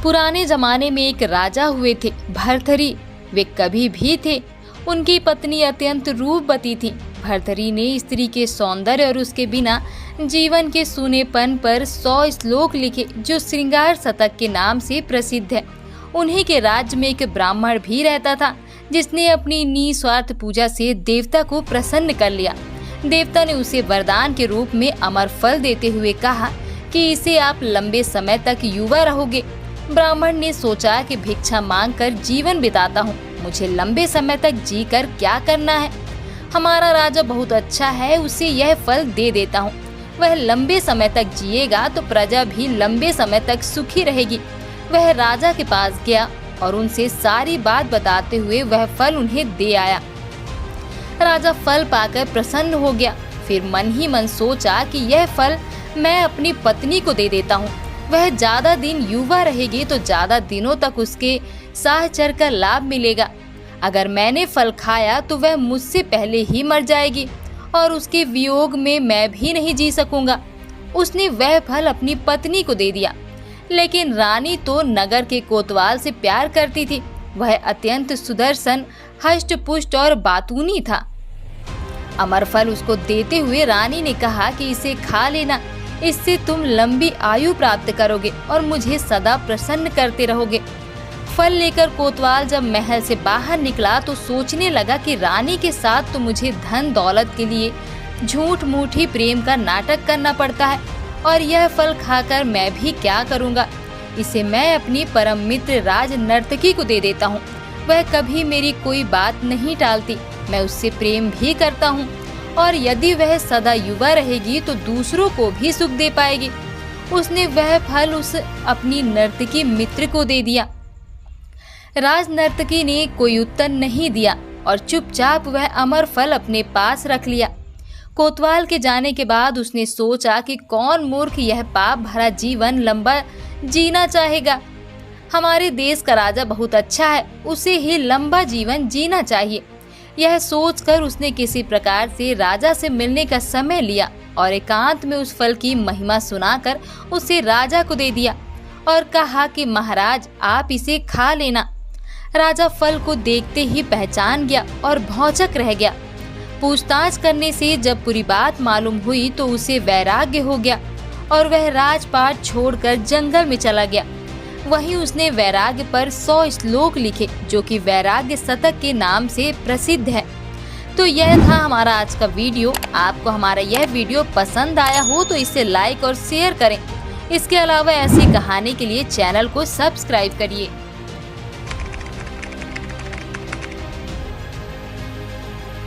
पुराने जमाने में एक राजा हुए थे भर्तृहरि। वे कभी भी थे। उनकी पत्नी अत्यंत रूपवती थी। भर्तृहरि ने स्त्री के सौंदर्य और उसके बिना जीवन के सूनेपन पर 100 श्लोक लिखे जो श्रृंगार शतक के नाम से प्रसिद्ध है। उन्हीं के राज्य में एक ब्राह्मण भी रहता था जिसने अपनी निस्वार्थ पूजा से देवता को प्रसन्न कर लिया। देवता ने उसे वरदान के रूप में अमर फल देते हुए कहा कि इसे आप लंबे समय तक युवा रहोगे। ब्राह्मण ने सोचा कि भिक्षा मांगकर जीवन बिताता हूँ, मुझे लंबे समय तक जीकर क्या करना है। हमारा राजा बहुत अच्छा है, उसे यह फल दे देता हूँ। वह लंबे समय तक जिएगा तो प्रजा भी लंबे समय तक सुखी रहेगी। वह राजा के पास गया और उनसे सारी बात बताते हुए वह फल उन्हें दे आया। राजा फल पाकर प्रसन्न हो गया। फिर मन ही मन सोचा कि यह फल मैं अपनी पत्नी को दे देता हूँ। वह ज्यादा दिन युवा रहेगी तो ज्यादा दिनों तक उसके साहचर्य का लाभ मिलेगा। अगर मैंने फल खाया तो वह मुझसे पहले ही मर जाएगी और उसके वियोग में मैं भी नहीं जी सकूंगा। उसने वह फल अपनी पत्नी को दे दिया। लेकिन रानी तो नगर के कोतवाल से प्यार करती थी। वह अत्यंत सुदर्शन, हष्ट पुष्ट और बातूनी था। अमर फल उसको देते हुए रानी ने कहा कि इसे खा लेना, इससे तुम लंबी आयु प्राप्त करोगे और मुझे सदा प्रसन्न करते रहोगे। फल लेकर कोतवाल जब महल से बाहर निकला तो सोचने लगा कि रानी के साथ तो मुझे धन दौलत के लिए झूठ मूठी प्रेम का नाटक करना पड़ता है और यह फल खाकर मैं भी क्या करूँगा। इसे मैं अपनी परम मित्र राज नर्तकी को दे देता हूँ। वह कभी मेरी कोई बात नहीं टालती। मैं उससे प्रेम भी करता हूँ और यदि वह सदा युवा रहेगी तो दूसरों को भी सुख दे पाएगी। उसने वह फल उस अपनी नर्तकी मित्र को दे दिया। राज नर्तकी ने कोई उत्तर नहीं दिया और चुपचाप वह अमर फल अपने पास रख लिया। कोतवाल के जाने के बाद उसने सोचा कि कौन मूर्ख यह पाप भरा जीवन लंबा जीना चाहेगा। हमारे देश का राजा बहुत अच्छा है, उसे ही लंबा जीवन जीना चाहिए। यह सोचकर उसने किसी प्रकार से राजा से मिलने का समय लिया और एकांत में उस फल की महिमा सुनाकर उसे राजा को दे दिया और कहा कि महाराज आप इसे खा लेना। राजा फल को देखते ही पहचान गया और भौचक रह गया। पूछताछ करने से जब पूरी बात मालूम हुई तो उसे वैराग्य हो गया और वह राजपाट छोड़कर जंगल में चला गया। वहीं उसने वैराग्य पर 100 श्लोक लिखे जो कि वैराग्य शतक के नाम से प्रसिद्ध है। तो यह था हमारा आज का वीडियो। आपको हमारा यह वीडियो पसंद आया हो तो इसे लाइक और शेयर करें। इसके अलावा ऐसी कहानी के लिए चैनल को सब्सक्राइब करिए।